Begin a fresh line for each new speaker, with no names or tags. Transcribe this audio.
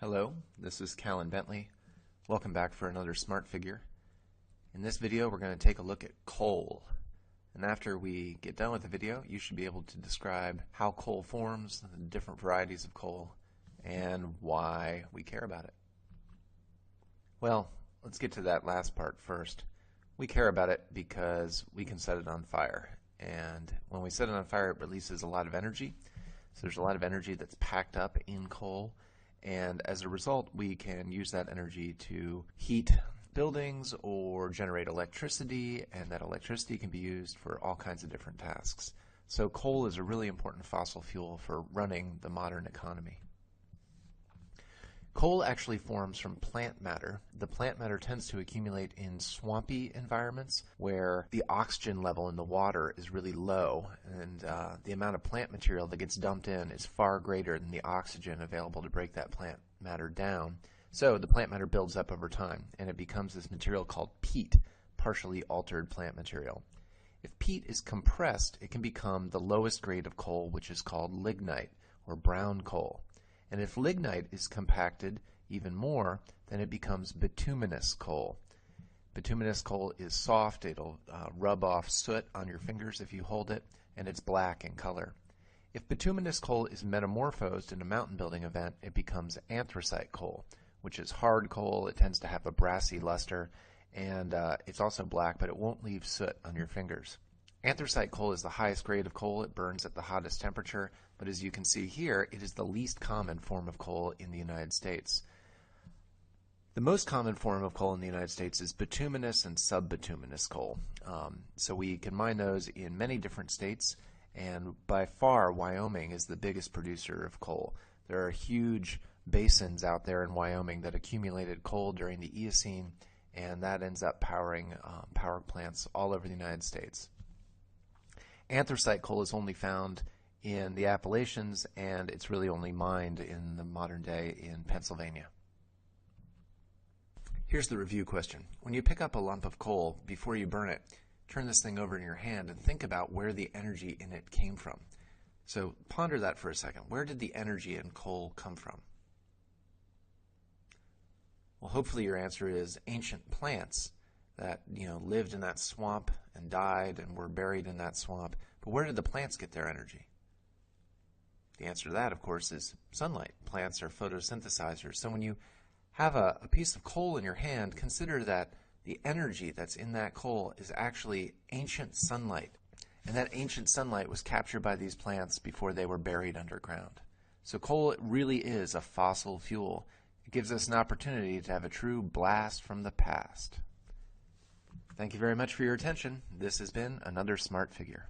Hello, this is Callan Bentley. Welcome back for another Smart Figure. In this video we're going to take a look at coal. And after we get done with the video, you should be able to describe how coal forms, the different varieties of coal, and why we care about it. Well, let's get to that last part first. We care about it because we can set it on fire. And when we set it on fire, it releases a lot of energy. So there's a lot of energy that's packed up in coal. And as a result, we can use that energy to heat buildings or generate electricity, and that electricity can be used for all kinds of different tasks. So coal is a really important fossil fuel for running the modern economy. Coal actually forms from plant matter. The plant matter tends to accumulate in swampy environments where the oxygen level in the water is really low, and the amount of plant material that gets dumped in is far greater than the oxygen available to break that plant matter down. So the plant matter builds up over time, and it becomes this material called peat, partially altered plant material. If peat is compressed, it can become the lowest grade of coal, which is called lignite, or brown coal. And if lignite is compacted even more, then it becomes bituminous coal. Bituminous coal is soft. It'll rub off soot on your fingers if you hold it, and it's black in color. If bituminous coal is metamorphosed in a mountain building event, it becomes anthracite coal, which is hard coal. It tends to have a brassy luster, and it's also black, but it won't leave soot on your fingers. Anthracite coal is the highest grade of coal. It burns at the hottest temperature, but as you can see here, it is the least common form of coal in the United States. The most common form of coal in the United States is bituminous and subbituminous coal. So we can mine those in many different states, and by far Wyoming is the biggest producer of coal. There are huge basins out there in Wyoming that accumulated coal during the Eocene, and that ends up powering power plants all over the United States. Anthracite coal is only found in the Appalachians, and it's really only mined in the modern day in Pennsylvania. Here's the review question. When you pick up a lump of coal, before you burn it, turn this thing over in your hand and think about where the energy in it came from. So ponder that for a second. Where did the energy in coal come from? Well, hopefully your answer is ancient plants that lived in that swamp and died and were buried in that swamp. But where did the plants get their energy? The answer to that, of course, is sunlight. Plants are photosynthesizers. So when you have a piece of coal in your hand, consider that the energy that's in that coal is actually ancient sunlight. And that ancient sunlight was captured by these plants before they were buried underground. So coal really is a fossil fuel. It gives us an opportunity to have a true blast from the past. Thank you very much for your attention. This has been another Smart Figure.